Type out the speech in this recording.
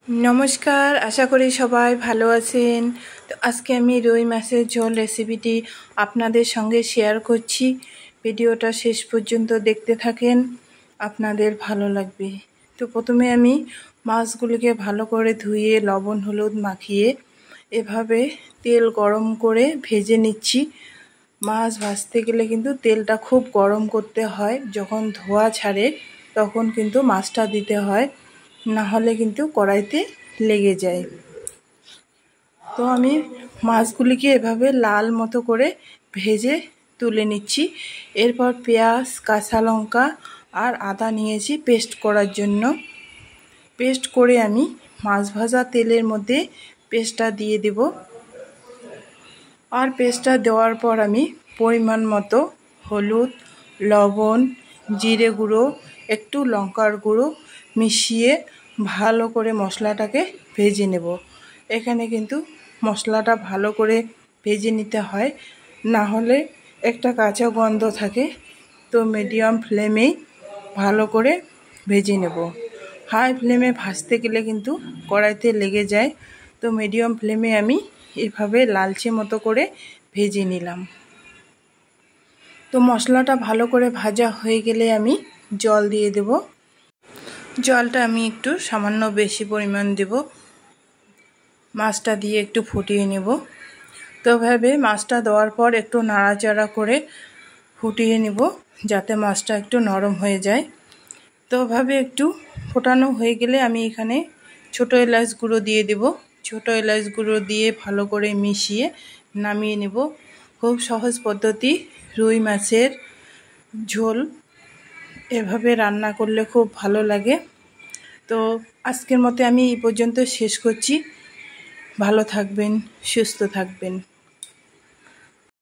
नमस्कार आशा करी सबाई भालो आছেন। तो आजके आमी रुई माছের झोल रेसिपिटी आपनादेर संगे शेयर करছি। ভিডিওটা শেষ পর্যন্ত দেখতে থাকেন, আপনাদের ভালো লাগবে। তো প্রথমে আমি মাছগুলোকে ভালো করে ধুয়ে লবণ হলুদ মাখিয়ে এভাবে তেল গরম করে ভেজে নিচ্ছি। মাছ ভাজতে গেলে কিন্তু তেলটা খুব গরম করতে হয়, যখন ধোয়া ছাড়ে তখন কিন্তু মাছটা দিতে হয়, না হলে কিন্তু কড়াইতে লেগে যায়। তো আমি মাছগুলিকে এভাবে লাল মতো করে ভেজে তুলে নিচ্ছি। এরপর পেঁয়াজ কাঁচা লঙ্কা আর আদা নিয়েছি পেস্ট করার জন্য। পেস্ট করে আমি মাছ ভাজা তেলের মধ্যে পেস্টটা দিয়ে দেব। আর পেস্টটা দেওয়ার পর আমি পরিমাণ মতো হলুদ লবণ জিরে গুঁড়ো একটু লঙ্কার গুঁড়ো মিশিয়ে ভালো করে মশলাটাকে ভেজে নেব। এখানে কিন্তু মশলাটা ভালো করে ভেজে নিতে হয়, না হলে একটা কাঁচা গন্ধ থাকে। তো মিডিয়াম ফ্লেমে ভালো করে ভেজে নেব। হাই ফ্লেমে ভাজতে গেলে কিন্তু কড়াইতে লেগে যায়। তো মিডিয়াম ফ্লেমে আমি এভাবে লালচে মতো করে ভেজে নিলাম। তো মশলাটা ভালো করে ভাজা হয়ে গেলে আমি জল দিয়ে দেব। জলটা আমি একটু সামান্য বেশি পরিমাণ দেব। মাছটা দিয়ে একটু ফুটিয়ে নেব। তো ভাবে মাছটা দেওয়ার পর একটু নাড়াচাড়া করে ফুটিয়ে নেব, যাতে মাছটা একটু নরম হয়ে যায়। তো ভাবে একটু ফোটানো হয়ে গেলে আমি এখানে ছোট এলাচ গুঁড়ো দিয়ে দেব। ছোট এলাচ গুঁড়ো দিয়ে ভালো করে মিশিয়ে নামিয়ে নেব। খুব সহজ পদ্ধতি রুই মাছের ঝোল, এভাবে রান্না করলে খুব ভালো লাগে। তো আজকের মতো আমি এই পর্যন্ত শেষ করছি। ভালো থাকবেন, সুস্থ থাকবেন।